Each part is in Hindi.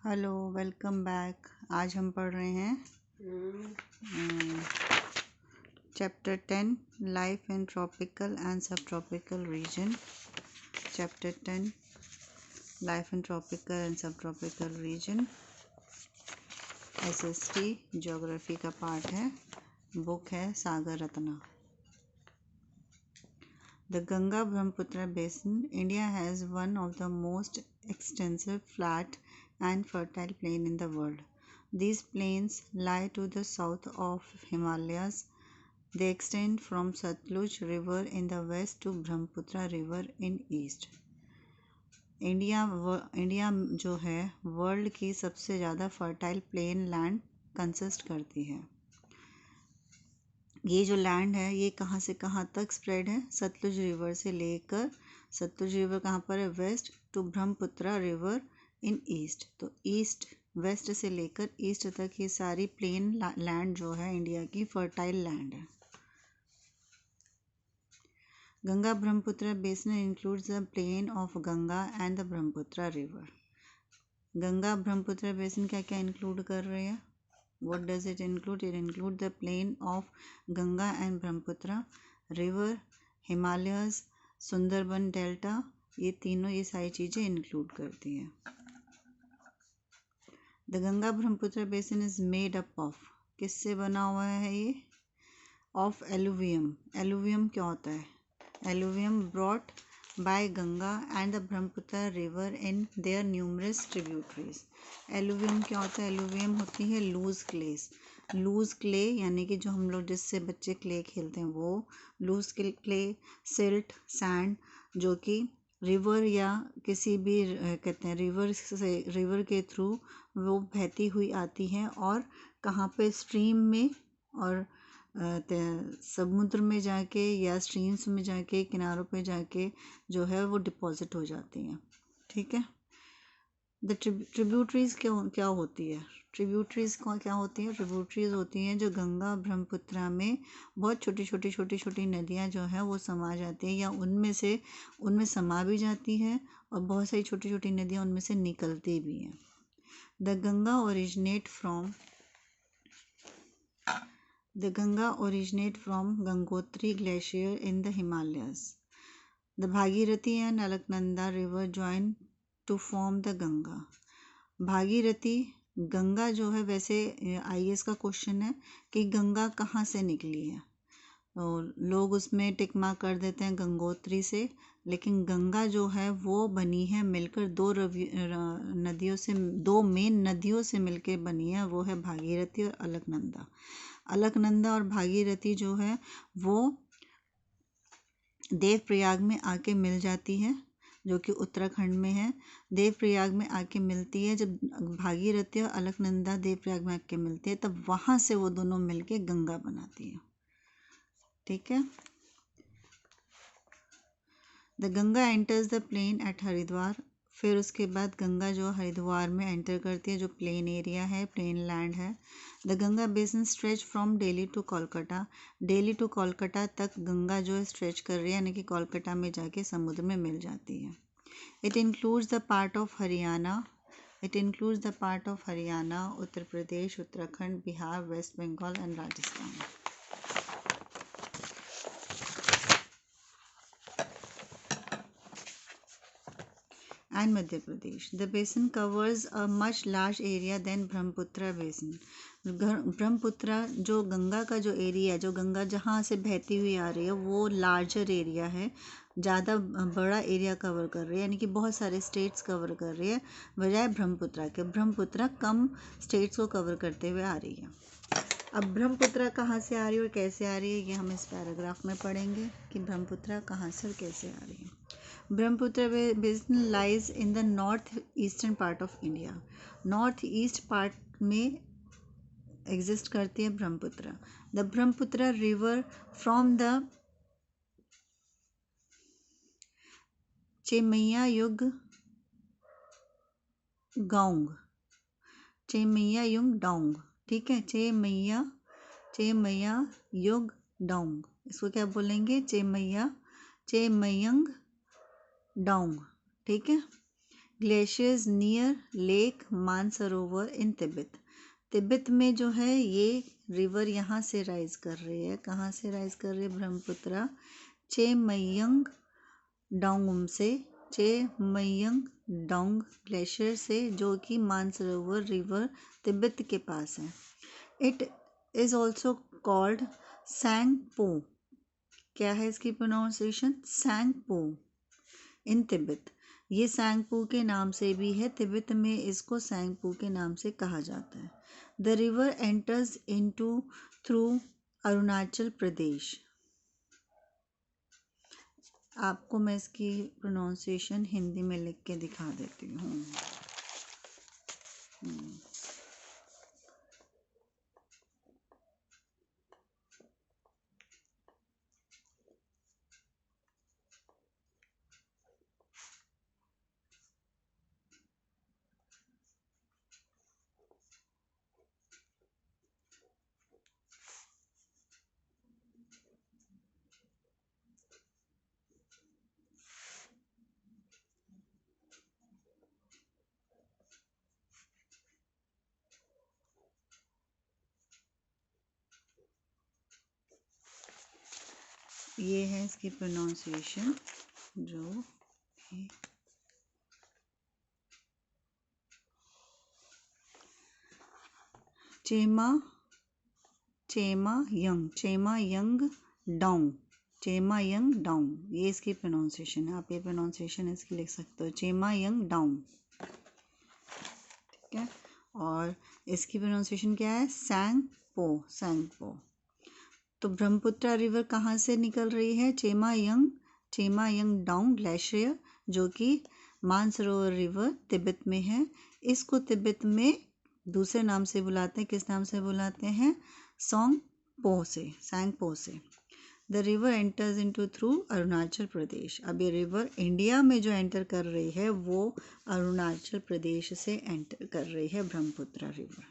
Hello, welcome back. आज हम पढ़ रहे हैं chapter 10 life in tropical and sub tropical region. Chapter 10 life in tropical and sub tropical region, SST geography का पार्ट है। बुक है Sagar Ratna. The Ganga-Brahmaputra basin, India has one of the most extensive, flat and fertile plains in the world. These plains lie to the south of Himalayas. They extend from Satluj River in the west to Brahmaputra River in east. India जो है वर्ल्ड की सबसे ज़्यादा फर्टाइल प्लेन लैंड कंसिस्ट करती है। ये जो लैंड है ये कहाँ से कहाँ तक स्प्रेड है? सतलुज रिवर से लेकर, सतलुज रिवर कहाँ पर है? West to Brahmaputra river in east. तो ईस्ट वेस्ट से लेकर ईस्ट तक ये सारी प्लेन लैंड जो है इंडिया की फर्टाइल लैंड है। Ganga Brahmaputra basin includes the plain of Ganga and the Brahmaputra river. Ganga Brahmaputra basin क्या क्या इंक्लूड कर रहे हैं? What does it include? It includes the plain of Ganga and Brahmaputra river, Himalayas, Sundarban delta. ये तीनों ये सारी चीज़ें इंक्लूड करती हैं। The Ganga Brahmaputra basin is made up of, किससे बना हुआ है ये? Of alluvium. एलुवियम क्या होता है? Alluvium brought by Ganga and the Brahmaputra river in their numerous tributaries. Alluvium क्या होता है? एलुवियम होती है लूज क्लेस। लूज क्ले यानी कि जो हम लोग जिससे बच्चे क्ले खेलते हैं वो लूज क्ले, सिल्ट, सैंड, जो कि रिवर या किसी भी कहते हैं रिवर के थ्रू वो बहती हुई आती है और कहाँ पे? स्ट्रीम में और समुद्र में जाके या स्ट्रीम्स में जाके किनारों पे जाके जो है वो डिपॉजिट हो जाती हैं। ठीक है। द ट्रिब्यूटरीज क्या होती है? ट्रिब्यूटरीज क्या होती है? ट्रिब्यूटरीज होती हैं जो गंगा ब्रह्मपुत्रा में बहुत छोटी नदियाँ जो है वो समा जाती हैं या उनमें समा भी जाती है और बहुत सारी छोटी नदियाँ उनमें से निकलती भी हैं। The Ganga originate from Gangotri Glacier in the Himalayas. The Bhagirathi and Alaknanda River join to form the Ganga. Bhagirathi Ganga जो है, वैसे आईएएस का क्वेश्चन है कि गंगा कहाँ से निकली है, तो लोग उसमें टिक मार्क कर देते हैं गंगोत्री से, लेकिन गंगा जो है वो बनी है मिलकर दो मेन नदियों से मिलकर बनी है। वो है भागीरथी और अलकनंदा। अलकनंदा और भागीरथी जो है वो देवप्रयाग में आके मिल जाती है, जो कि उत्तराखंड में है। देवप्रयाग में आके मिलती है। जब भागीरथी और अलकनंदा देवप्रयाग में आके मिलती है तब वहाँ से वो दोनों मिलके गंगा बनाती है। ठीक है। The Ganga enters the plain at Haridwar. फिर उसके बाद गंगा जो हरिद्वार में एंटर करती है, जो प्लेन एरिया है, प्लेन लैंड है। The Ganga basin stretch from Delhi to Kolkata. Delhi to Kolkata तक गंगा जो है स्ट्रेच कर रही है, यानी कि कोलकाता में जाके समुद्र में मिल जाती है। It includes the part of Haryana, Uttar Pradesh, Uttarakhand, Bihar, West Bengal and Rajasthan and Madhya Pradesh. The basin covers a much large area than Brahmaputra basin. Brahmaputra जो गंगा का जो एरिया है, जो गंगा जहाँ से बहती हुई आ रही है वो लार्जर एरिया है, ज़्यादा बड़ा एरिया कवर कर रही है, यानी कि बहुत सारे स्टेट्स कवर कर रही है बजाय ब्रह्मपुत्रा के। ब्रह्मपुत्रा कम स्टेट्स को कवर करते हुए आ रही है। अब ब्रह्मपुत्रा कहाँ से आ रही है और कैसे आ रही है ये हम इस पैराग्राफ में पढ़ेंगे कि ब्रह्मपुत्रा कहाँ से और कैसे आ रही है। Brahmaputra basin lies in the north eastern part of India. North east part में एग्जिस्ट करती है Brahmaputra. The Brahmaputra river from the Chemayungdung. ठीक है, चेमैयायुग डाउंग, इसको क्या बोलेंगे? चेमैयंग डाउंग। ठीक है, ग्लेशियर्स नियर लेक मानसरोवर इन तिब्बत। तिब्बत में जो है ये रिवर यहाँ से राइज कर रही है। कहाँ से राइज कर रही है? ब्रह्मपुत्रा चेमयंग डोंगम से, चेमयंग डोंग ग्लेशियर से, जो कि मानसरोवर रिवर तिब्बत के पास है। It is also called Tsangpo. क्या है इसकी प्रोनाउंसिएशन? सैंगपो इन तिब्बत। ये सैंगपू के नाम से भी है, तिब्बत में इसको सैंगपू के नाम से कहा जाता है। The river enters into through Arunachal Pradesh. आपको मैं इसकी प्रोनाउंसिएशन हिंदी में लिख के दिखा देती हूँ। ये है इसकी प्रोनाउंसिएशन जो चेमायंग डोंग, चेमायंग डोंग, ये इसकी प्रोनाउंसिएशन है। आप ये प्रोनाउंसिएशन इसकी लिख सकते हो, चेमायंग डोंग। ठीक है, और इसकी प्रोनाउंसिएशन क्या है? सैंगपो, सैंगपो। तो ब्रह्मपुत्रा रिवर कहाँ से निकल रही है? चेमायंग डोंग ग्लेशियर, जो कि मानसरोवर रिवर तिब्बत में है। इसको तिब्बत में दूसरे नाम से बुलाते हैं। किस नाम से बुलाते हैं? सैंगपो से। The river enters into through Arunachal Pradesh. अब ये रिवर इंडिया में जो एंटर कर रही है वो अरुणाचल प्रदेश से एंटर कर रही है, Brahmaputra river.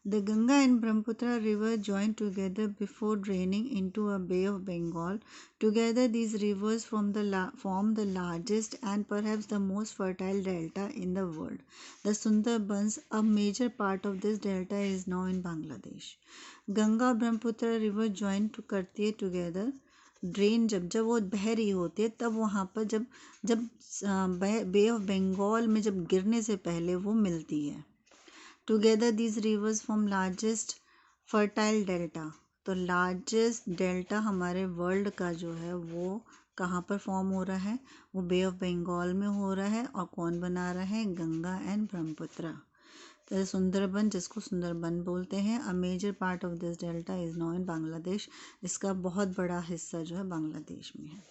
The Ganga and Brahmaputra river join together before draining into a Bay of Bengal. Together, these rivers form the largest and perhaps the most fertile delta in the world. The Sundarbans, a major part of this delta, is now in Bangladesh. Ganga और Brahmaputra river join करती है together. ड्रेन जब वो बह रही होती है तब वहाँ पर जब बे ऑफ बंगाल में जब गिरने से पहले वो मिलती है। Together these rivers form largest fertile delta. तो लार्जेस्ट डेल्टा हमारे वर्ल्ड का जो है वो कहाँ पर फॉर्म हो रहा है? वो बे ऑफ बंगाल में हो रहा है। और कौन बना रहा है? गंगा एंड ब्रह्मपुत्रा। तो सुंदरबन, जिसको सुंदरबन बोलते हैं, a major part of this delta is now in Bangladesh. इसका बहुत बड़ा हिस्सा जो है बांग्लादेश में है।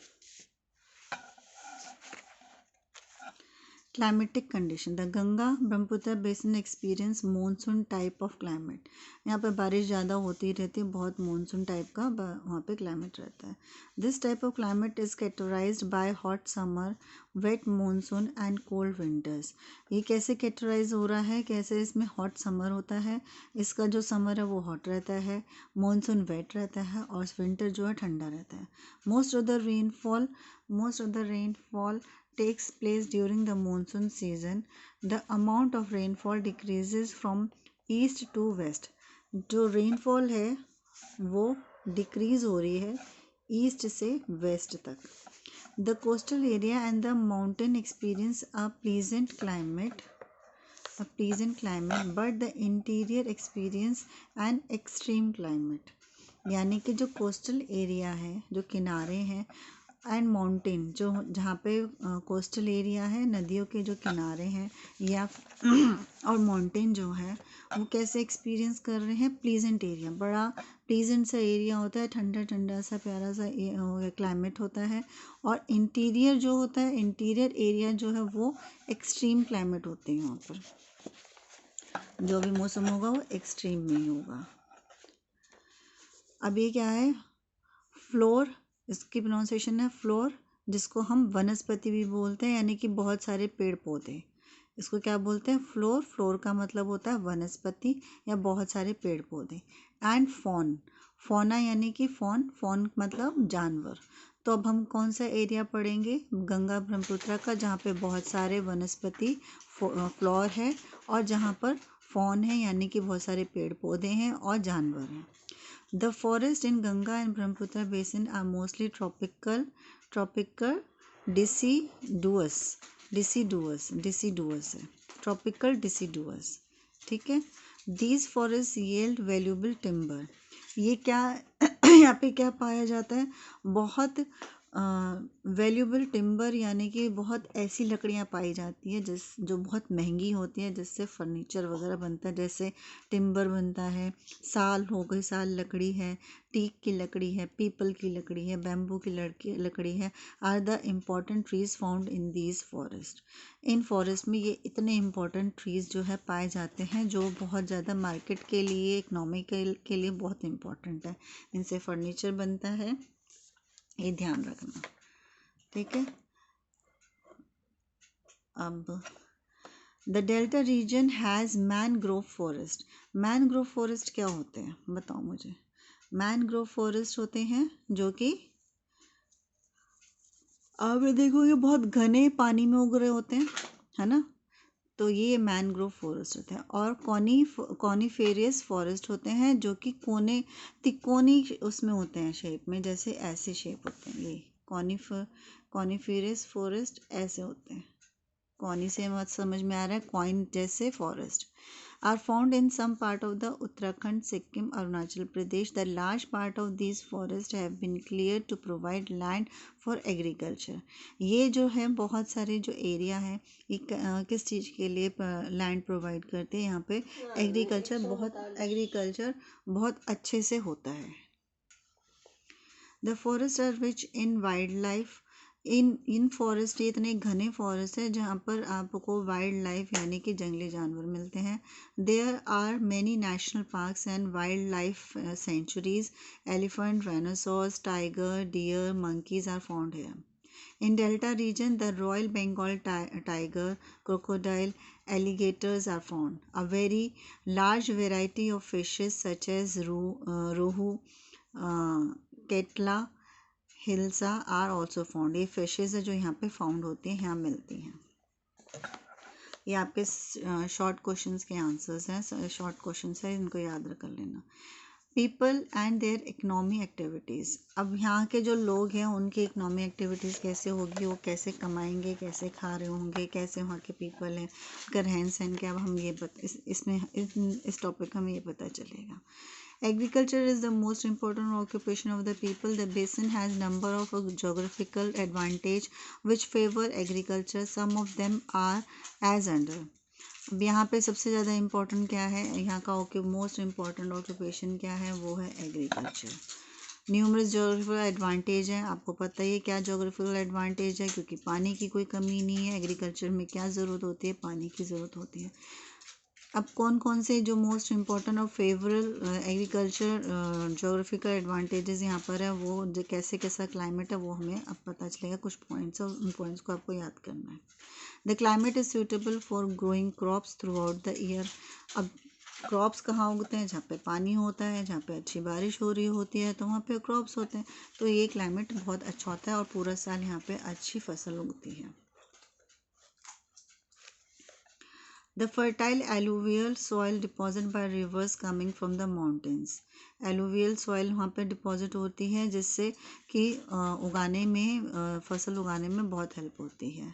Climatic condition. The Ganga Brahmaputra basin experience monsoon type of climate. यहाँ पे बारिश ज़्यादा होती रहती है, बहुत मानसून टाइप का वहाँ पे क्लाइमेट रहता है। This type of climate is categorized by hot summer, wet monsoon and cold winters. ये कैसे कैटेगराइज हो रहा है? कैसे इसमें हॉट समर होता है, इसका जो समर है वो हॉट रहता है, मानसून वेट रहता है और विंटर जो है ठंडा रहता है। Most of the rainfall takes place during the monsoon season. The amount of rainfall decreases from east to west. जो रेनफॉल है वो डिक्रीज हो रही है ईस्ट से वेस्ट तक। The coastal area and the mountain experience a pleasant climate, but the interior experience an extreme climate. यानी कि जो कोस्टल एरिया है, जो किनारे हैं, एंड माउंटेन, जो जहाँ पे कोस्टल एरिया है, नदियों के जो किनारे हैं, या और माउंटेन जो है वो कैसे एक्सपीरियंस कर रहे हैं? प्लीजेंट एरिया, बड़ा प्लीजेंट सा एरिया होता है, ठंडा ठंडा सा प्यारा सा क्लाइमेट होता है। और इंटीरियर जो होता है, इंटीरियर एरिया जो है वो एक्सट्रीम क्लाइमेट होते हैं। वहाँ पर जो भी मौसम होगा वो एक्सट्रीम में ही होगा। अब ये क्या है? फ्लोर, इसकी प्रोनाउंसिएशन है फ्लोर, जिसको हम वनस्पति भी बोलते हैं, यानी कि बहुत सारे पेड़ पौधे। इसको क्या बोलते हैं? फ्लोर। फ्लोर का मतलब होता है वनस्पति या बहुत सारे पेड़ पौधे। एंड फॉन, फौना यानी कि फॉन, फॉन मतलब जानवर। तो अब हम कौन सा एरिया पढ़ेंगे? गंगा ब्रह्मपुत्र का, जहाँ पे बहुत सारे वनस्पति फ्लोर है और जहाँ पर फॉन है यानी कि बहुत सारे पेड़ पौधे हैं और जानवर हैं। The forest in Ganga and Brahmaputra basin are mostly tropical deciduous है, ट्रॉपिकल डिसीडुअस। ठीक है। These forest yield valuable timber. ये क्या यहाँ पे क्या पाया जाता है? बहुत वैल्यूबल टिम्बर यानी कि बहुत ऐसी लकड़ियाँ पाई जाती है जो बहुत महंगी होती है, जिससे फर्नीचर वगैरह बनता है। जैसे टिम्बर बनता है, साल हो गई, साल लकड़ी है, टीक की लकड़ी है, पीपल की लकड़ी है, बैम्बू की लकड़ी है, are the important trees found in these forest. इन फॉरेस्ट में ये इतने इम्पॉर्टेंट ट्रीज जो है पाए जाते हैं, जो बहुत ज़्यादा मार्केट के लिए, इकोनॉमी के लिए बहुत इम्पॉर्टेंट है। इनसे फर्नीचर बनता है, ये ध्यान रखना। ठीक है। अब the delta region has mangrove forest. Mangrove forest क्या होते हैं बताओ मुझे? मैनग्रोव फॉरेस्ट होते हैं जो कि आप देखोगे बहुत घने पानी में उग रहे होते हैं, है ना। तो ये मैनग्रोव फॉरेस्ट होते हैं। और कॉनिफेरियस फॉरेस्ट होते हैं जो कि तिकोनी उसमें होते हैं, शेप में, जैसे ऐसे शेप होते हैं। ये कॉनिफेरियस फॉरेस्ट ऐसे होते हैं। कॉनी से मत समझ में आ रहा है, कॉइन जैसे forest are found in some part of the Uttarakhand, Sikkim, Arunachal Pradesh. The large part of this forest have been clear to provide land for agriculture. ये जो है बहुत सारे जो एरिया है, ये किस चीज़ के लिए लैंड प्रोवाइड करते हैं? यहाँ पे एग्रीकल्चर बहुत अच्छे से होता है। The forest are rich in wild life. In forest, ये इतने घने फॉरेस्ट है जहाँ पर आपको वाइल्ड लाइफ यानी कि जंगली जानवर मिलते हैं। There are many national parks and wild life sanctuaries. Elephant, dinosaurs, tiger, deer, monkeys are found here. In Delta region, the Royal Bengal tiger, crocodile, alligators are found. A very large variety of fishes such as rohu, catla, hilsa are also found. ये फिशेज है जो यहाँ पे फाउंड होती हैं, यहाँ मिलती हैं। ये आपके शॉर्ट क्वेश्चंस के आंसर्स हैं, शॉर्ट क्वेश्चंस है, इनको याद कर लेना। People and there economy activities. अब यहाँ के जो लोग हैं उनकी इकोनॉमी एक्टिविटीज़ कैसे होगी, वो कैसे कमाएंगे, कैसे खा रहे होंगे, कैसे वहाँ के पीपल हैं, उनका रहन सहन क्या, अब हम ये इस टॉपिक हमें ये पता चलेगा। Agriculture is the most important occupation of the people. The basin has number of geographical advantage which favor agriculture. Some of them are as under. अब यहाँ पे सबसे ज़्यादा इम्पोर्टेंट क्या है? यहाँ का मोस्ट इम्पॉर्टेंट ऑक्यूपेशन क्या है? वो है एग्रीकल्चर। न्यूमरस जोग्राफिकल एडवांटेज है, आपको पता ही है क्या जोग्राफिकल एडवांटेज है, क्योंकि पानी की कोई कमी नहीं है। एग्रीकल्चर में क्या ज़रूरत होती है? पानी की ज़रूरत होती है। अब कौन कौन से जो मोस्ट इम्पॉर्टेंट और फेवरेबल एग्रीकल्चर जोग्राफिकल एडवांटेजेस यहाँ पर है, वो जो कैसे कैसा क्लाइमेट है वो हमें अब पता चलेगा। कुछ पॉइंट्स है, उन पॉइंट्स को आपको याद करना है। The climate is suitable for growing crops through out the year. अब क्रॉप्स कहाँ उगते हैं? जहाँ पे पानी होता है, जहाँ पे अच्छी बारिश हो रही होती है, तो वहाँ पे क्रॉप्स होते हैं। तो ये क्लाइमेट बहुत अच्छा होता है और पूरा साल यहाँ पे अच्छी फसल उगती है। The fertile alluvial soil deposited by rivers coming from the mountains. Alluvial soil वहाँ पे डिपॉजिट होती है, जिससे कि उगाने में फसल उगाने में बहुत हेल्प होती है।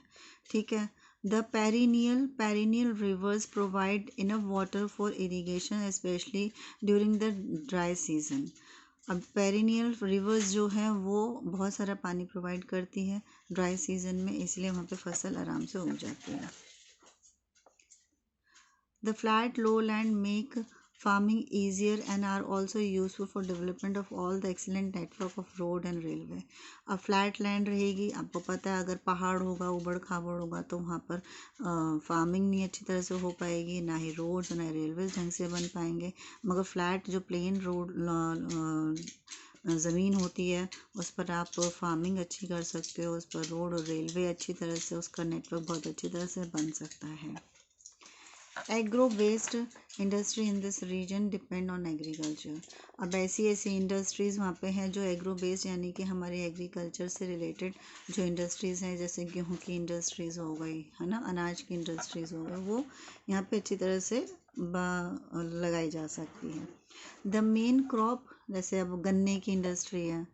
ठीक है। The perennial rivers provide enough water for irrigation, especially during the dry season. अब पेरिनियल रिवर्स जो है वो बहुत सारा पानी प्रोवाइड करती है ड्राई सीजन में, इसलिए वहाँ पे फसल आराम से उग जाती है। The flat lowland make farming easier and are also useful for development of all the excellent network of road and railway. अब फ्लैट लैंड रहेगी, आपको पता है अगर पहाड़ होगा, उबड़ खाबड़ होगा, तो वहाँ पर फार्मिंग नहीं अच्छी तरह से हो पाएगी, ना ही रोड्स ना ही रेलवे ढंग से बन पाएंगे। मगर फ्लैट जो प्लेन रोड ज़मीन होती है उस पर आप फार्मिंग अच्छी कर सकते हो, उस पर रोड और रेलवे अच्छी तरह से, उसका नेटवर्क बहुत अच्छी तरह से बन सकता है। Agro based industry in this region depend on agriculture. अब ऐसी ऐसी इंडस्ट्रीज़ वहाँ पे हैं जो एग्रो बेस्ड यानी कि हमारे एग्रीकल्चर से रिलेटेड जो इंडस्ट्रीज़ हैं, जैसे गेहूँ की इंडस्ट्रीज़ हो गई है ना, अनाज की इंडस्ट्रीज़ हो गई, वो यहाँ पे अच्छी तरह से लगाई जा सकती है। द मेन क्रॉप, जैसे अब गन्ने की इंडस्ट्री है,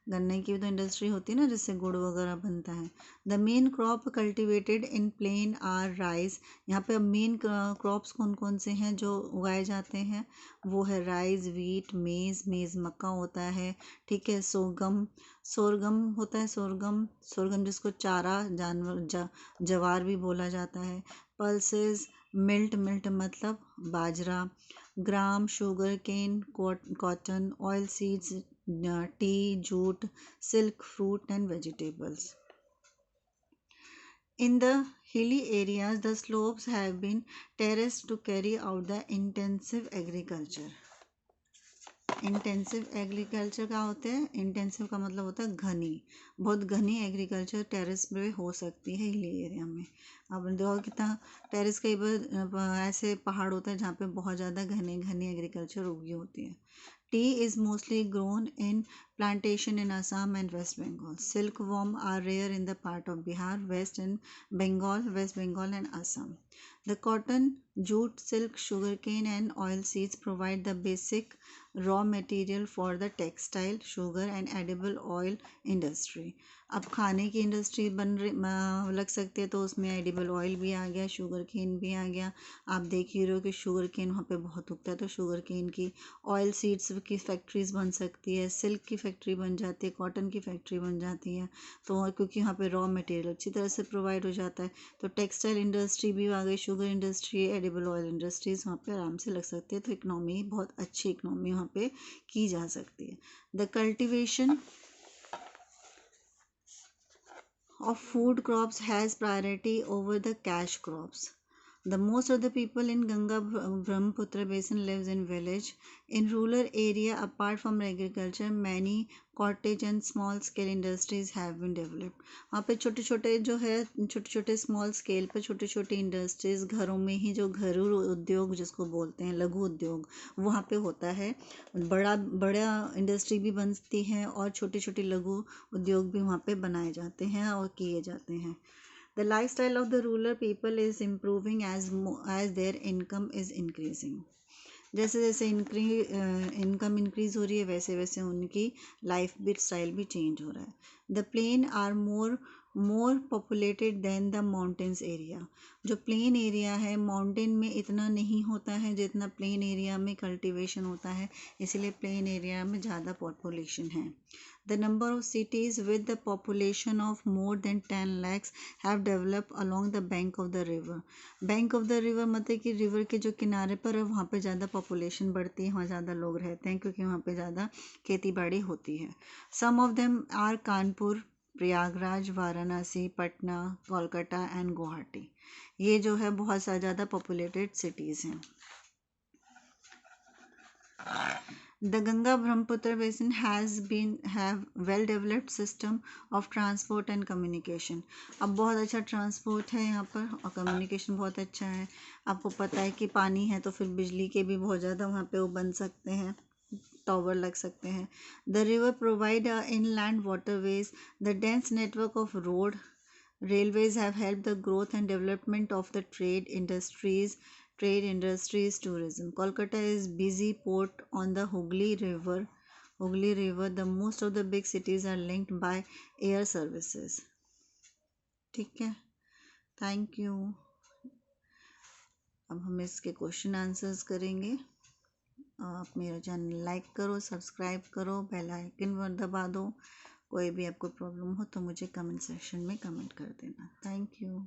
गन्ने की तो इंडस्ट्री होती है ना जिससे गुड़ वगैरह बनता है। The main crop cultivated in plain are rice. यहाँ पे अब मेन क्रॉप्स कौन कौन से हैं जो उगाए जाते हैं, वो है राइस, वीट, मेज़, मेज़ मक्का होता है, ठीक है, सोरगम होता है, सोरगम जिसको चारा जानवर जवार भी बोला जाता है। पल्सेस, मिल्ट मतलब बाजरा, gram, sugar cane, cotton, oil seeds, tea, jute, silk, fruit and vegetables. In the hilly areas, the slopes have been terraced to carry out the intensive agriculture. Intensive agriculture क्या होते हैं? इंटेंसिव का मतलब होता है घनी, बहुत घनी एग्रीकल्चर टेरेस पे हो सकती है हिली एरिया में। आपने देखा कितना टेरेस कई बार ऐसे पहाड़ होता है जहाँ पे बहुत ज़्यादा घनी एग्रीकल्चर उगी होती है। Tea is mostly grown in plantation in Assam and West Bengal. Silkworm are rare in the part of Bihar, West Bengal and Assam. The cotton, jute, silk, sugarcane and oil seeds provide the basic raw material for the textile, sugar and edible oil industry. अब खाने की इंडस्ट्री लग सकती है तो उसमें एडिबल ऑयल भी आ गया, शुगर केन भी आ गया। आप देख ही रहे हो कि शुगर केन वहाँ पे बहुत उगता है, तो शुगर केन की ऑयल सीड्स की फैक्ट्रीज बन सकती है, सिल्क की फैक्ट्री बन जाती है, कॉटन की फैक्ट्री बन जाती है। तो क्योंकि यहाँ पे रॉ मटेरियल अच्छी तरह से प्रोवाइड हो जाता है, तो टेक्सटाइल इंडस्ट्री भी आ गई, sugar industry, edible oil industries वहाँ पे आराम से लग सकती है। तो इकनॉमी बहुत अच्छी इकनॉमी वहाँ पे की जा सकती है। The cultivation of food crops has priority over the cash crops. The most of the people in Ganga Brahmaputra basin lives in village. In rural area, apart from agriculture, many cottage and small scale industries have been developed. वहाँ पे छोटे छोटे जो है, छोटे छोटे स्मॉल स्केल पे छोटी छोटी इंडस्ट्रीज, घरों में ही जो घरेलू उद्योग जिसको बोलते हैं, लघु उद्योग, वहाँ पे होता है। बड़ा इंडस्ट्री भी बनती है और छोटी छोटी लघु उद्योग भी वहाँ पे बनाए जाते हैं और किए जाते हैं। The lifestyle of the rural people is improving as their income is increasing. जैसे जैसे इनकम इंक्रीज हो रही है वैसे वैसे उनकी लाइफ भी स्टाइल भी चेंज हो रहा है। The plain are more populated than the mountains area. जो प्लेन एरिया है, माउंटेन में इतना नहीं होता है जितना प्लेन एरिया में कल्टीवेशन होता है, इसलिए प्लेन एरिया में ज़्यादा पॉपुलेशन है। The number of cities with the population of more than 10 lakhs have developed along the bank of the river. Bank of the river मतलब कि रिवर के जो किनारे पर है वहाँ पे ज़्यादा पॉपुलेशन बढ़ती है, वहाँ ज़्यादा लोग रहते हैं क्योंकि वहाँ पे ज़्यादा खेती बाड़ी होती है। Some of them are Kanpur, Prayagraj, Varanasi, Patna, Kolkata and Guwahati. ये जो है बहुत ज़्यादा पॉपुलेटेड सिटीज़ हैं। The Ganga Brahmaputra basin have well developed system of transport and communication. अब बहुत अच्छा ट्रांसपोर्ट है यहाँ पर और कम्युनिकेशन बहुत अच्छा है। आपको पता है कि पानी है तो फिर बिजली के भी बहुत ज़्यादा वहाँ पे वो बन सकते हैं, टावर लग सकते हैं। The river provide inland waterways. The dense network of railways have helped the growth and development of the trade industries, tourism. Kolkata is busy port on the Hooghly River. The most of the big cities are linked by air services. ठीक है, थैंक यू। अब हम इसके क्वेश्चन आंसर्स करेंगे। आप मेरा चैनल लाइक करो, सब्सक्राइब करो, बेल आइकन पर दबा दो। कोई भी आपको प्रॉब्लम हो तो मुझे कमेंट सेक्शन में कमेंट कर देना। Thank you.